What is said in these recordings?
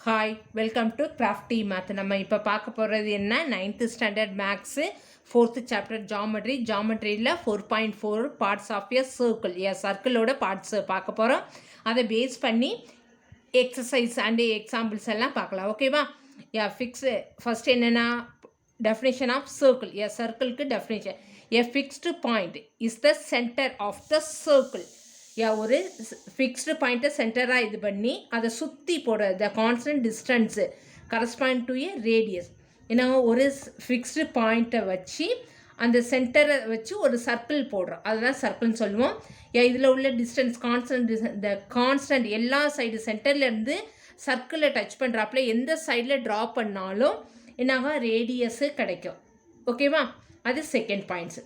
Hi, welcome to Crafty Math. நம்ம இப்போ பார்க்க போகிறது என்ன, 9th standard maths 4th chapter ஜாமெட்ரியில் 4.4 பார்ட்ஸ் ஆஃப் எ சர்க்கிள், சர்க்கிளோட பார்ட்ஸு பார்க்க போகிறோம். அதை பேஸ் பண்ணி எக்ஸசைஸ் அண்டு எக்ஸாம்பிள்ஸ் எல்லாம் பார்க்கலாம். ஓகேவா? ஃபிக்ஸு ஃபஸ்ட் என்னென்னா டெஃபினேஷன் ஆஃப் சர்க்கிள். சர்க்கிளுக்கு definition, a fixed point is the centre of the circle. ஒரு ஃபிக்ஸ்டு பாயிண்ட்டை சென்டராக இது பண்ணி அதை சுற்றி போடுற the constant distance correspond to a radius. ஏன்னா ஒரு ஃபிக்ஸ்டு பாயிண்ட்டை வச்சு அந்த சென்டரை வச்சு ஒரு சர்க்கிள் போடுறோம், அதுதான் சர்க்கிள்னு சொல்லுவோம். இதில் உள்ள டிஸ்டன்ஸ் கான்ஸ்டன்ட் எல்லா சைடு சென்டர்லேருந்து சர்க்கிளை டச் பண்ணுறாப்புல எந்த சைடில் ட்ரா பண்ணாலும் என்னாக ரேடியஸு கிடைக்கும். ஓகேவா? அது second points.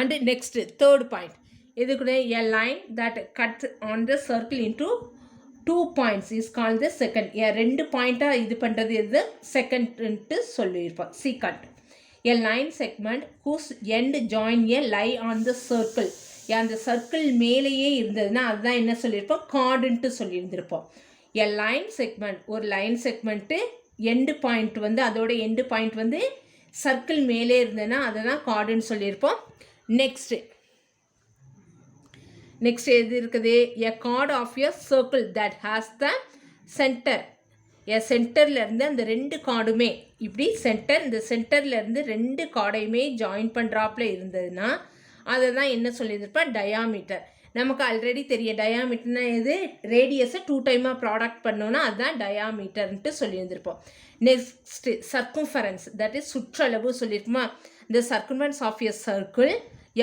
And next third point, இது கூட a line that cuts on the circle into 2 points is called the secant. ரெண்டு பாயிண்ட்டாக இது பண்ணுறது எது செகண்ட்ன்ட்டு சொல்லியிருப்போம். secant, a line segment whose end join a lie on the circle. அந்த circle மேலேயே இருந்ததுன்னா அதுதான் என்ன சொல்லியிருப்போம், கார்டுன்ட்டு சொல்லியிருந்திருப்போம். a line segment, ஒரு லைன் செக்மெண்ட்டு எண்டு பாயிண்ட் வந்து அதோட எண்டு பாயிண்ட் வந்து சர்க்கிள் மேலே இருந்ததுன்னா அதை தான் கார்டுன்னு சொல்லியிருப்போம். நெக்ஸ்ட் எது இருக்குது, a chord of a circle that has the centre. சென்டர்லேருந்து அந்த ரெண்டு கார்டுமே இப்படி இந்த சென்டர்லேருந்து ரெண்டு கார்டையுமே ஜாயின் பண்ணுறாப்புல இருந்ததுன்னா அதை தான் என்ன சொல்லியிருப்பேன், டயாமீட்டர். நமக்கு ஆல்ரெடி தெரியும் டயாமீட்டர்னா எது, ரேடியஸை 2 டைமாக ப்ராடக்ட் பண்ணோன்னா அதுதான் டயாமீட்டர்ன்ட்டு சொல்லியிருந்திருப்போம். நெக்ஸ்ட்டு சர்க்கம்ஃபரன்ஸ், தட் இஸ் சுற்றளவு சொல்லியிருக்குமா. இந்த circumference of a circle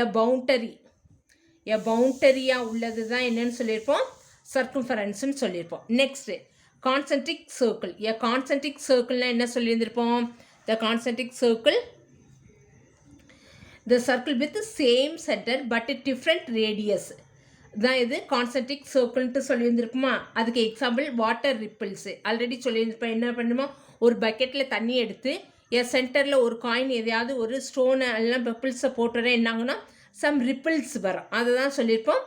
a பவுண்டரியாக உள்ளது தான் என்னன்னு சொல்லியிருப்போம், சர்க்கம்ஃபரன்ஸ்னு சொல்லியிருப்போம். Next concentric circle. கான்சென்ட்ரிக் சர்க்கிள்னால் என்ன சொல்லியிருந்திருப்போம், the concentric circle the circle with same centre but different radius தான் இது கான்சென்ட்ரிக் சர்க்கிள்ன்ட்டு சொல்லியிருந்திருக்குமா. அதுக்கு எக்ஸாம்பிள் வாட்டர் ரிப்பிள்ஸு ஆல்ரெடி சொல்லியிருந்திருப்போம். என்ன பண்ணுமோ, ஒரு பக்கெட்டில் தண்ணி எடுத்து சென்டரில் ஒரு காயின் எதையாவது ஒரு ஸ்டோனை எல்லாம் பெப்பிள்ஸை போட்டோன்னா என்னாங்கன்னா சம் ரிப்பிள்ஸ் வரும், அதை தான் சொல்லியிருப்போம்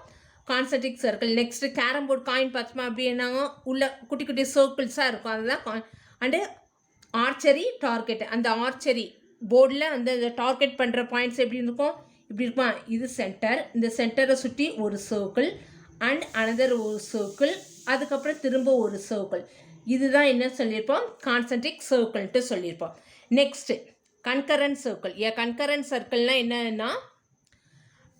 concentric circle. Next carrom board coin பார்த்தோமா அப்படின்னாங்க உள்ள குட்டி குட்டி சர்க்கிள்ஸாக இருக்கும், அதுதான். அண்டு ஆர்ச்சரி டார்கெட், அந்த ஆர்ச்சரி போர்டில் அந்த டார்கெட் பண்ணுற பாயிண்ட்ஸ் எப்படி இருக்கும், இப்படி இருப்பான். இது சென்டர், இந்த சென்டரை சுற்றி ஒரு சர்க்கிள் அண்ட் அனதர் ஒரு சர்க்கிள், அதுக்கப்புறம் திரும்ப ஒரு சர்க்கிள். இதுதான் என்ன சொல்லியிருப்போம், கான்சென்ட்ரிக் சர்க்கிள்ன்ட்டு சொல்லியிருப்போம். Next concurrent circle. கன்கரண்ட் சர்க்கிள்னால் என்னன்னா,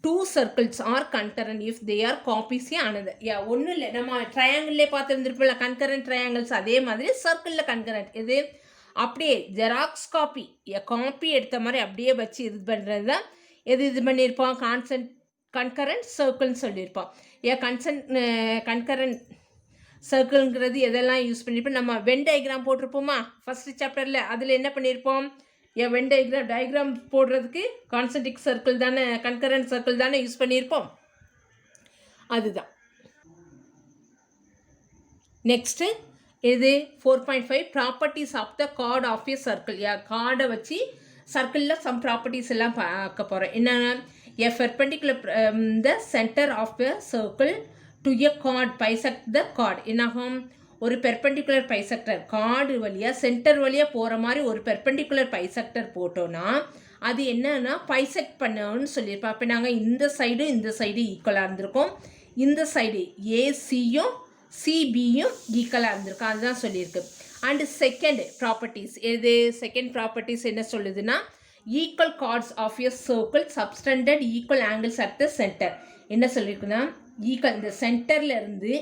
2 circles are concurrent if they are copies another. ஒன்றும் இல்லை, நம்ம ட்ரையாங்கிள்லே பார்த்துருந்துருப்போம்ல கன்கரண்ட் ட்ரையாங்கிள்ஸ், அதே மாதிரி சர்க்கிளில் கன்கரண்ட். இது அப்படியே ஜெராக்ஸ் காப்பி எடுத்த மாதிரி அப்படியே வச்சு இது பண்ணுறது தான் இது பண்ணியிருப்போம் கன்கரண்ட் சர்க்கிள்னு சொல்லியிருப்போம். கன்கரண்ட் சர்க்கிள்ங்கிறது எதெல்லாம் யூஸ் பண்ணியிருப்போம், நம்ம வென் டயக்ராம் போட்டிருப்போமா ஃபஸ்ட்டு சாப்டரில், அதில் என்ன பண்ணியிருப்போம், வென் டயக்ராம் போடுறதுக்கு கான்சென்ட்ரிக் சர்க்கிள் தானே, கன்கரண்ட் சர்க்கிள் தானே யூஸ் பண்ணியிருப்போம், அதுதான். நெக்ஸ்ட்டு இது 4.5 properties of the chord of a circle. கார்டை வச்சு சர்க்கிளில் சம் ப்ராப்பர்ட்டிஸ் எல்லாம் பார்க்க போகிறோம். என்னென்னா, a perpendicular the centre of a circle to a chord bisect the chord. என்னாகும், ஒரு பெர்பெண்டிகுலர் பைசெக்டர் கார்டு வழியாக சென்டர் வழியாக போகிற மாதிரி ஒரு பெர்பெண்டிகுலர் பைசெக்டர் போட்டோன்னா அது என்னன்னா பைசெக்ட் பண்ணணும்னு சொல்லியிருப்போம். அப்போ நாங்கள் இந்த சைடு ஈக்குவலாக இருந்திருக்கோம், இந்த சைடு ஏசியும் சிபியும் ஈக்குவலாக இருந்திருக்கும், அதுதான் சொல்லியிருக்கு. And second properties, second properties என்ன சொல்லுதுன்னா, equal chords of a circle subtended equal angles at the centre. என்ன சொல்லியிருக்குன்னா, ஈக்குவல் இந்த சென்டரில் இருந்து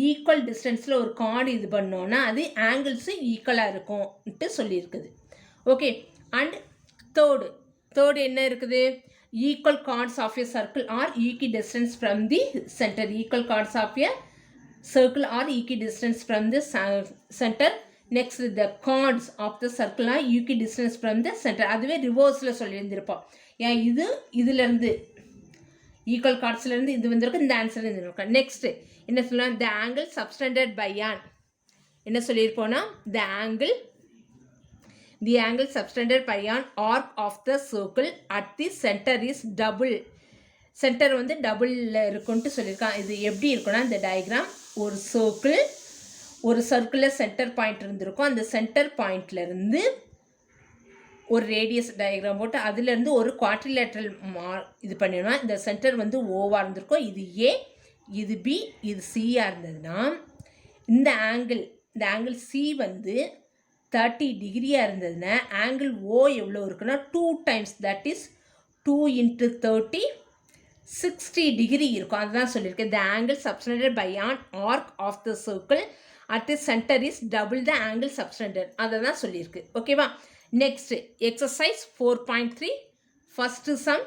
ஈக்குவல் டிஸ்டன்ஸில் ஒரு கார்டு இது பண்ணோன்னா அது ஆங்கிள்ஸு ஈக்குவலாக இருக்கும்ன்ட்டு சொல்லியிருக்குது. ஓகே. அண்ட் தேர்டு என்ன இருக்குது, equal chords of a circle are equidistant from the centre. Equal chords of a circle are equidistant from the centre. Next the chords of the circle are equidistant from the centre. அதுவே ரிவர்ஸில் சொல்லியிருந்திருப்போம். இதுலேருந்து equal கார்ட்ஸ்லேருந்து இது வந்திருக்கு, இந்த answer இருந்திருக்கும். Next என்ன சொல்லலாம், the angle subtended by an. என்ன சொல்லியிருப்போன்னா, the angle subtended by an arc of the circle at the centre is double. Centre வந்து டபுளில் இருக்குன்ட்டு சொல்லியிருக்கான். இது எப்படி இருக்குன்னா, இந்த டயக்ராம் ஒரு சர்க்கிள் ஒரு சர்க்குலர் சென்டர் பாயிண்ட் இருந்திருக்கும். அந்த சென்டர் பாயிண்ட்லேருந்து ஒரு ரேடியஸ் டயக்ராம் போட்டு அதுலேருந்து ஒரு குவாட்ரிலேட்ரல் இது பண்ணிடணும். இந்த சென்டர் வந்து ஓவாக இருந்திருக்கும். இது ஏ, இது பி, இது சியாக இருந்ததுன்னா இந்த ஆங்கிள் சி வந்து 30 டிகிரியாக இருந்ததுன்னா ஆங்கிள் ஓ எவ்வளோ இருக்குன்னா 2 டைம்ஸ், தட் இஸ் 2 × 30 60 டிகிரி இருக்கும். அதுதான் சொல்லியிருக்கேன். The angle subtended by an arc of the circle at the centre is double the angle subtended. அதை தான் சொல்லியிருக்கு. ஓகேவா? Next exercise 4.3 first sum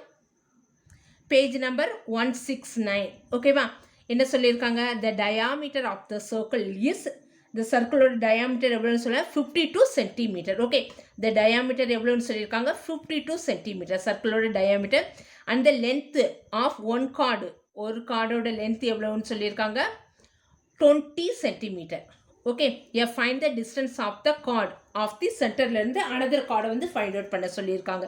page number 169. ஓகேவா? என்ன சொல்லியிருக்காங்க? The diameter of the circle is, இந்த சர்க்கிளோட டயாமீட்டர் எவ்வளோன்னு சொல்ல 52 சென்டிமீட்டர். ஓகே, த டயாமீட்டர் எவ்வளோன்னு சொல்லியிருக்காங்க 52 சென்டிமீட்டர் சர்க்கிளோட diameter. And the length of one chord, ஒரு கார்டோட லென்த் எவ்வளோன்னு சொல்லியிருக்காங்க 20 centimetre. Okay, find the distance of the chord of the சென்டர்லேருந்து அனதர் கார்டை வந்து ஃபைண்ட் அவுட் பண்ண சொல்லியிருக்காங்க.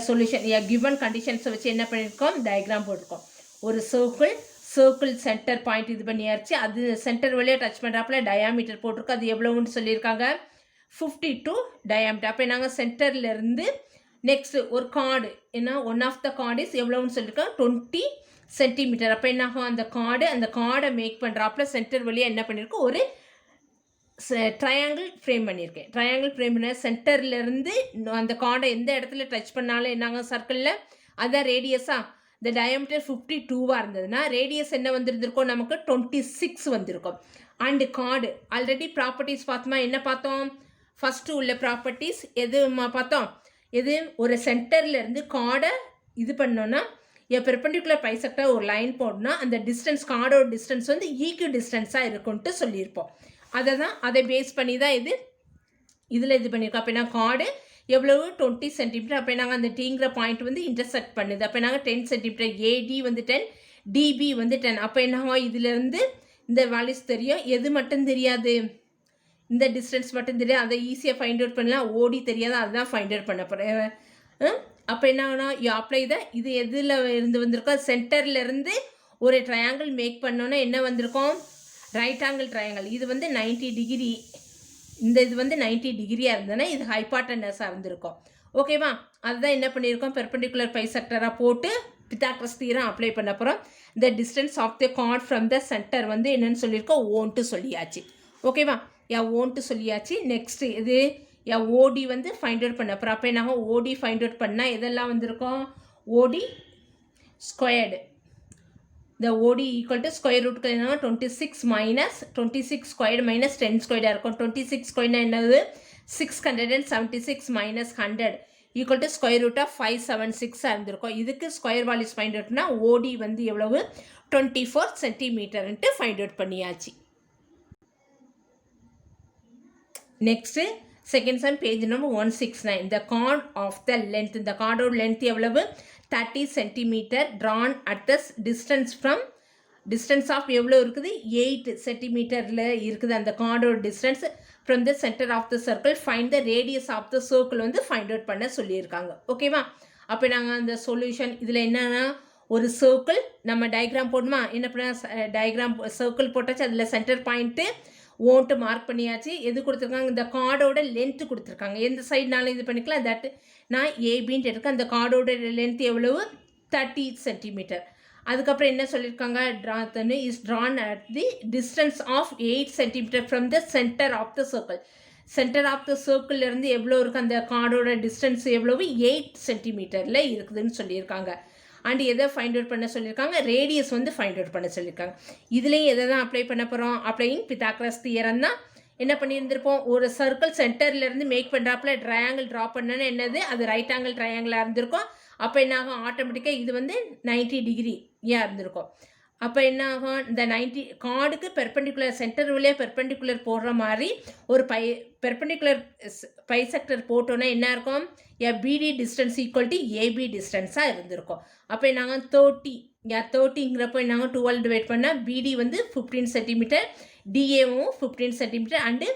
சொல்யூஷன் கிவன் கண்டிஷன்ஸை வச்சு என்ன பண்ணியிருக்கோம், டயக்ராம் போட்டிருக்கோம். ஒரு சர்க்கிள் சென்டர் பாயிண்ட் இது பண்ணியாச்சு. அது சென்டர் வழியாக டச் பண்ணுறாப்புல டயாமீட்டர் போட்டிருக்கோம். அது எவ்வளோன்னு சொல்லியிருக்காங்க 52 டயாமீட்டர். அப்போ நாங்கள் சென்டர்லேருந்து நெக்ஸ்ட் ஒரு கார்டு ஏன்னா one of the chord is எவ்வளோன்னு சொல்லியிருக்கோம் 20 சென்டிமீட்டர். அப்போ என்னாகும், அந்த கார்டை மேக் பண்ணுறாப்புல சென்டர் வழியாக என்ன பண்ணியிருக்கோம், ஒரு ட்ரையாங்கிள் ஃப்ரேம் பண்ணியிருக்கேன். ட்ரையாங்கிள் ஃப்ரேம் பண்ண சென்டர்லேருந்து அந்த கார்டை எந்த இடத்துல டச் பண்ணாலும் என்னாங்க சர்க்கிளில் அதுதான் ரேடியஸாக. இந்த டயாமீட்டர் 52வாக இருந்ததுன்னா ரேடியஸ் என்ன வந்திருந்திருக்கோம், நமக்கு 26 வந்திருக்கும். அண்டு கார்டு ஆல்ரெடி ப்ராப்பர்ட்டிஸ் பார்த்தோமா, என்ன பார்த்தோம், ஃபஸ்ட்டு உள்ள ப்ராப்பர்ட்டிஸ் எது பார்த்தோம், எது ஒரு சென்டர்லேருந்து கார்டை இது பண்ணோன்னா பெர்பெண்டிகுலர் பைசெக்டார் ஒரு லைன் போடணும்னா அந்த டிஸ்டன்ஸ், கார்டோட டிஸ்டன்ஸ் வந்து ஈக்வல் டிஸ்டன்ஸாக இருக்குன்ட்டு சொல்லியிருப்போம். அதை பேஸ் பண்ணி தான் இதில் இது பண்ணியிருக்கோம். அப்போ நான் கார்டு எவ்வளவு 20 சென்டிமீட்டர். அப்போ நாங்கள் அந்த டீங்கிற பாயிண்ட் வந்து இன்டர்செக்ட் பண்ணுது. அப்போ நாங்கள் 10 சென்டிமீட்டர், ஏடி வந்து 10, டிபி வந்து 10. அப்போ என்ன இதிலேருந்து இந்த வேல்யூஸ் தெரியும். எது மட்டும் தெரியாது, இந்த டிஸ்டன்ஸ் மட்டும் தெரியாது. அதை ஈஸியாக ஃபைண்ட் அவுட் பண்ணலாம். ஓடி தெரியாது, அதுதான் ஃபைண்ட் அவுட் பண்ண போகிறேன். அப்போ என்ன ஆகுனா அப்ளை இது எதில் இருந்து வந்திருக்கோம், சென்டர்லேருந்து ஒரு ட்ரையாங்கிள் மேக் பண்ணோன்னா என்ன வந்திருக்கோம், ரைட் ஆங்கிள் ட்ரையாங்கிள். இது வந்து 90 டிகிரி, இந்த இது வந்து 90 டிகிரியாக இருந்ததுன்னா இது ஹைபாட்டனஸாக இருந்திருக்கும். ஓகேவா? அதுதான் என்ன பண்ணியிருக்கோம், பெர்பெண்டிகுலர் பைசெக்டராக போட்டு பித்தாகரஸ் தியரம் அப்ளை பண்ண போகிறோம். இந்த distance of the chord from the centre வந்து என்னென்னு சொல்லியிருக்கோம், ஓன்ட்டு சொல்லியாச்சு. ஓகேவா? ஓன்ட்டு சொல்லியாச்சு. நெக்ஸ்ட்டு இது ஓடி வந்து ஃபைண்ட் அவுட் பண்ண அப்புறம் அப்போ நாங்கள் ஓடி ஃபைண்ட் அவுட் பண்ணால் எதெல்லாம் வந்திருக்கோம், ஓடி ஸ்கொயர்டு. இந்த ஓடி ஈக்குவல் டு ஸ்கொயர் ரூட்டுக்கு என்ன 26 ஸ்கொயர்டு மைனஸ் 10 ஸ்கொயர்டாக இருக்கும். 26 ஸ்கொயர்னா என்னது 676 minus 100 equal to square root of 576 இருந்திருக்கும். இதுக்கு ஸ்கொயர் வால்யூஸ் ஃபைண்ட் அவுட்னா ஓடி வந்து எவ்வளவு 24 சென்டிமீட்டர்ன்ட்டு ஃபைண்ட் அவுட் பண்ணியாச்சு. Next second sum page number 169. The chord of the length, இந்த கார்டோட லென்த் எவ்வளவு 30 centimetre drawn at the distance of எவ்வளோ இருக்குது 8 சென்டிமீட்டரில் இருக்குது. அந்த கார்டோட distance from the centre of the circle find the radius of the circle வந்து ஃபைண்ட் அவுட் பண்ண சொல்லியிருக்காங்க. ஓகேவா? அப்போ நாங்கள் அந்த சொல்யூஷன் இதில் என்னென்னா ஒரு சர்க்கிள் நம்ம டயக்ராம் போடணுமா, என்ன பண்ண டயக்ராம் சர்க்கிள் போட்டாச்சு. அதில் சென்டர் பாயிண்ட்டு ஓன்ட்டு மார்க் பண்ணியாச்சு. எது கொடுத்துருக்காங்க, இந்த கார்டோட லென்த்து கொடுத்துருக்காங்க. எந்த சைடுனாலும் இது பண்ணிக்கலாம். தட் நான் ஏபின்ட்டு இருக்கேன். அந்த கார்டோட லென்த் எவ்வளவு 30 சென்டிமீட்டர். அதுக்கப்புறம் என்ன சொல்லியிருக்காங்க, is drawn at the distance of 8 centimetre from the centre of the circle. Centre of the சர்க்கிள்லேருந்து எவ்வளோ இருக்குது, அந்த கார்டோட டிஸ்டன்ஸ் எவ்வளவு 8 சென்டிமீட்டரில் இருக்குதுன்னு சொல்லியிருக்காங்க. அண்ட் எதை ஃபைண்ட் அவுட் பண்ண சொல்லியிருக்காங்க, ரேடியஸ் வந்து ஃபைண்ட் அவுட் பண்ண சொல்லியிருக்காங்க. இதுலேயும் எதை தான் அப்ளை பண்ண போகிறோம், அப்ளையிங் பித்தாகரஸ் தியரம் தான் என்ன பண்ணியிருந்திருப்போம். ஒரு சர்க்கிள் சென்டர்லேருந்து மேக் பண்ணுறாப்புல ட்ரையாங்கிள் ட்ரா பண்ணோன்னு என்னது, அது ரைட் ஆங்கிள் ட்ரையாங்கிளாக இருந்திருக்கும். அப்போ என்ன ஆகும், ஆட்டோமேட்டிக்காக இது வந்து 90 டிகிரி இருந்திருக்கும். அப்போ என்ன ஆகும், இந்த 90 கார்டுக்கு பெர்பெண்டிகுலர் சென்டர் வழியாக பெர்பெண்டிகுலர் போடுற மாதிரி ஒரு பெர்பெண்டிகுலர் பைசெக்டர் போட்டோன்னா என்ன இருக்கும், பிடி டிஸ்டன்ஸ் ஈக்குவல் டு ஏபி டிஸ்டன்ஸாக இருந்திருக்கும். அப்போ நாங்கள் 30ங்கிறப்போ நாங்கள் 12 டிவைட் பண்ணால் பிடி வந்து 15 சென்டிமீட்டர், டிஏவும் 15 சென்டிமீட்டர், அண்டு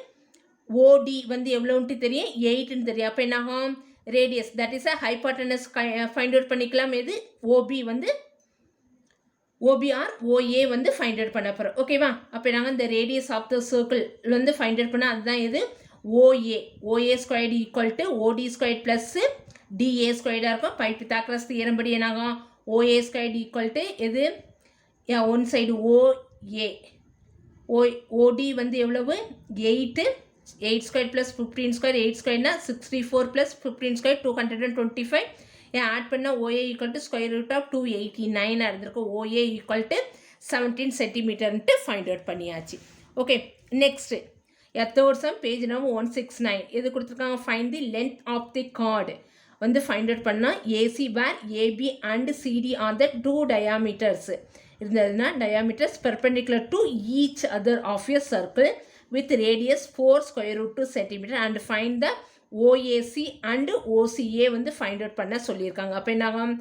ஓடி வந்து எவ்வளோன்ட்டு தெரியும் 8ன்னு தெரியும். அப்போ என்னாகும், radius that is a hypotenuse find out பண்ணிக்கலாம். எது ஓபி வந்து ஓபிஆர் ஓஏ வந்து ஃபைண்ட் அவுட் பண்ண போகிறோம். ஓகேவா? அப்போ நாங்கள் இந்த ரேடியஸ் ஆஃப் த சர்க்கிள் வந்து ஃபைண்ட் அவுட் பண்ணால் அதுதான் இது ஓஏ ஸ்கொயர்டு ஈக்குவல் டு ஓடி ஸ்கொயர்ட் ப்ளஸ்ஸு டிஏ ஸ்கொயர்டாக இருக்கும். பைத்தாகரஸ் தியரம் படி என்னாகும்? ஓஏ ஸ்கொயர்டு ஈக்குவல் டு எது? ஒன் சைடு ஓடி வந்து எவ்வளவு? 8 square plus 15 square 8 ஸ்கொயர்னா 64 plus 15 square 225. Add பண்ணால் OA equal to square root of 289 இருந்திருக்கும். ஓஏ ஈக்குவல் டு 17 சென்டிமீட்டர்ன்ட்டு ஃபைண்ட் அவுட் பண்ணியாச்சு. Okay, next third sum page number 169. எது கொடுத்துருக்காங்க? Find the length of the chord வந்து ஃபைண்ட் அவுட் பண்ணால் AC where AB and CD are the 2 diameters இருந்ததுன்னா diameters perpendicular to each other of a circle with radius 4 square root 2 centimeter and find the OAC and OCA வந்து find out பண்ண சொல்லியிருக்காங்க. அப்போ என்னாகும்?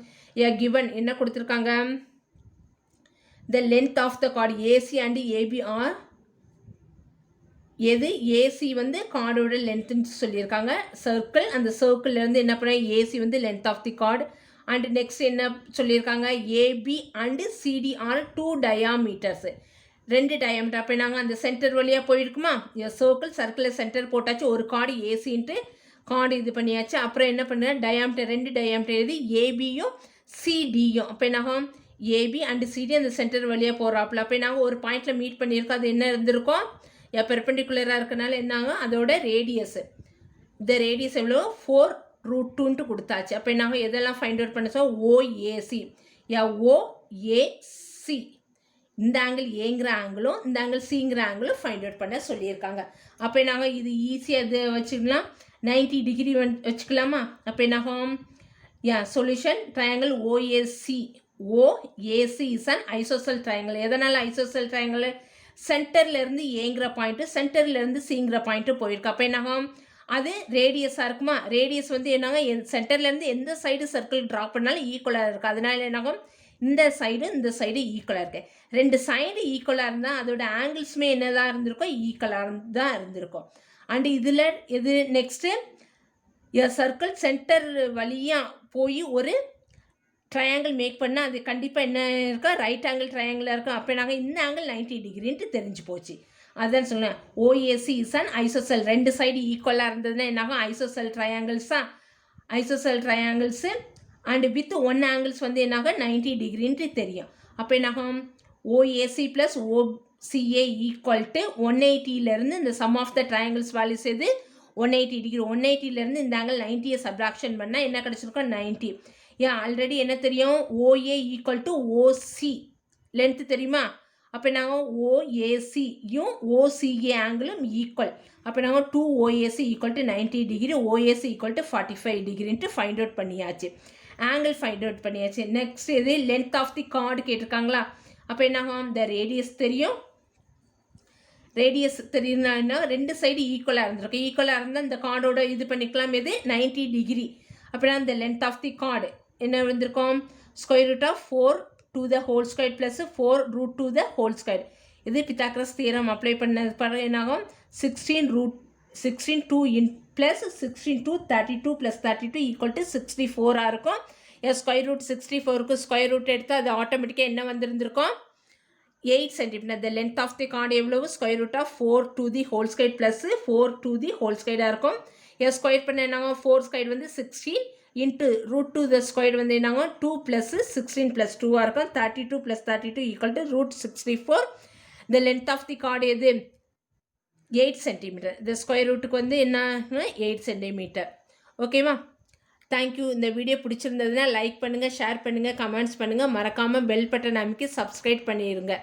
given என்ன கொடுத்துருக்காங்க? the length of the chord AC and AB are எது? AC வந்து கார்டோட லென்த்னு சொல்லியிருக்காங்க. சர்க்கிள், அந்த சர்க்கிள்லேருந்து என்ன பண்ண? AC வந்து length of the chord. And next என்ன சொல்லியிருக்காங்க? AB and CD are 2 diameters, 2 diameter. அப்போ நாங்கள் அந்த சென்டர் வழியாக போயிருக்குமா? சர்க்கிளில் சென்டர் போட்டாச்சு. ஒரு கார்டு ஏசின்ட்டு கார்டு இது பண்ணியாச்சு. அப்புறம் என்ன பண்ண? டயாமீட்டர் 2 டயாமீட்டர் எழுதி ஏபியும் சிடியும். அப்போ என்னாகும்? ஏபி அண்டு சிடி அந்த சென்டர் வழியாக போகிறாப்புல. அப்போ நாங்கள் ஒரு பாயிண்டில் மீட் பண்ணியிருக்கோம். அது என்ன இருந்திருக்கோம்? பெர்பெண்டிகுலராக இருக்கனால என்னாகும்? அதோட ரேடியஸ், இந்த ரேடியஸ் எவ்வளோ? 4√2 கொடுத்தாச்சு. அப்போ என்னாகும்? எதெல்லாம் ஃபைண்ட் அவுட் பண்ண சொல்? ஓஏசி, ஓஏசி, இந்த ஆங்கிள் ஏங்கிற ஆங்கிளும் இந்த ஆங்கிள் சிங்கிற ஆங்கிளும் ஃபைண்ட் அவுட் பண்ண சொல்லியிருக்காங்க. அப்போ நாங்கள் இது ஈஸியாக இது வச்சுக்கலாம், 90 டிகிரி வச்சுக்கலாமா? அப்போ என்னாகும்? Solution triangle OAC. OAC is an ISOCELL triangle. எதனால் ஐசோசெல் ட்ரையாங்கிள்? சென்டர்லேருந்து ஏங்கிற பாயிண்ட்டு சென்டர்லேருந்து சிங்கிற பாயிண்ட்டு போயிருக்கு. அப்போ என்னாகும்? அது ரேடியஸாக இருக்குமா? ரேடியஸ் வந்து என்னாங்க? சென்டர்லேருந்து எந்த சைடு சர்க்கிள் ட்ரா பண்ணாலும் ஈக்குவலாக இருக்குது. அதனால என்னாகும்? இந்த சைடு ஈக்குவலாக இருக்குது. 2 சைடு ஈக்குவலாக இருந்தால் அதோட ஆங்கிள்ஸுமே என்னதான் இருந்திருக்கும்? ஈக்குவலாக தான் இருந்திருக்கும். அண்டு இதில் இது நெக்ஸ்ட்டு சர்க்கிள் சென்டர் வழியாக போய் ஒரு ட்ரையாங்கிள் மேக் பண்ணால் அது கண்டிப்பாக என்ன இருக்கா? ரைட் ஆங்கிள் ட்ரையாங்கிளாக இருக்கும். அப்போ நாங்கள் இந்த ஆங்கிள் 90 டிகிரின்ட்டு தெரிஞ்சு போச்சு. அதுதான் சொன்னேன், OAC is an isosceles. 2 side ஈக்குவலாக இருந்ததுன்னா என்னாகும்? ஐசோசெல் ட்ரையாங்கிள்ஸா? Isosceles triangles and with 1 angles வந்து என்னாகும்? 90 டிகிரின்ட்டு தெரியும். அப்போ என்னாகும்? OAC plus OCA equal to 180லேருந்து இந்த sum of the triangles values எது? 180 டிகிரி. 180லேருந்து இந்த ஆங்கிள் 90யை சப்ராக்ஷன் பண்ணால் என்ன கிடச்சிருக்கோம்? 90. ஆல்ரெடி என்ன தெரியும்? OA equal to OC length தெரியுமா? அப்போ நாங்கள் ஓஏசியும் ஓசிஏ ஆங்கிளும் ஈக்குவல். அப்போ நாங்கள் 2 OAC equal to 90 degree, OAC equal to 45 டிகிரின்ட்டு ஃபைண்ட் அவுட் பண்ணியாச்சு. ஆங்கிள் ஃபைண்ட் அவுட் பண்ணியாச்சு. நெக்ஸ்ட் இது லென்த் ஆஃப் தி கார்டு கேட்டிருக்காங்களா? அப்போ என்னாகும்? இந்த ரேடியஸ் தெரியும். ரேடியஸ் தெரியுதுன்னா 2 சைடு ஈக்குவலாக இருந்திருக்கு. ஈக்குவலாக இருந்தால் இந்த கார்டோட இது பண்ணிக்கலாம். எது? 90 டிகிரி. அப்படின்னா இந்த லென்த் ஆஃப் தி கார்டு என்ன வந்திருக்கும்? Square root of 4 to the whole square plus 4√2 the whole square. இது பித்தாகரஸ் தியரம் அப்ளை பண்ணது பிறகு என்னாகும்? 16 2 plus 16 2 32 plus 32 equal to 64 இருக்கும். ஸ்கொயர் ரூட் 64க்கு ஸ்கொயர் ரூட் எடுத்து அது ஆட்டோமேட்டிக்காக என்ன வந்திருந்திருக்கும்? 8 centimetre. The length of the chord எவ்வளவு? Square root of 4 to the whole square plus 4 to the whole square இருக்கும். ஸ்கொயர் பண்ண என்னாகும்? 4 ஸ்கொயர் வந்து 16 இன்ட்டு √2 த ஸ்கொயர் வந்து என்னாகும்? 2 ப்ளஸ் 16 ப்ளஸ் 2 இருக்கும். 32 plus 32 equal to √64. The length of the chord எது? 8 centimetre. இந்த ஸ்கொயர் ரூட்டுக்கு வந்து என்ன? 8 சென்டிமீட்டர். ஓகேவா? தேங்க்யூ. இந்த வீடியோ பிடிச்சிருந்ததுன்னா லைக் பண்ணுங்கள், ஷேர் பண்ணுங்கள், கமெண்ட்ஸ் பண்ணுங்கள். மறக்காமல் பெல் பட்டன் அமைக்கி சப்ஸ்கிரைப் பண்ணிடுங்க.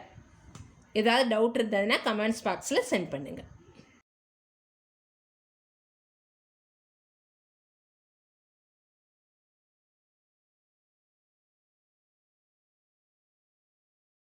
ஏதாவது டவுட் இருந்ததுன்னா கமெண்ட்ஸ் பாக்ஸில் சென்ட் பண்ணுங்கள்.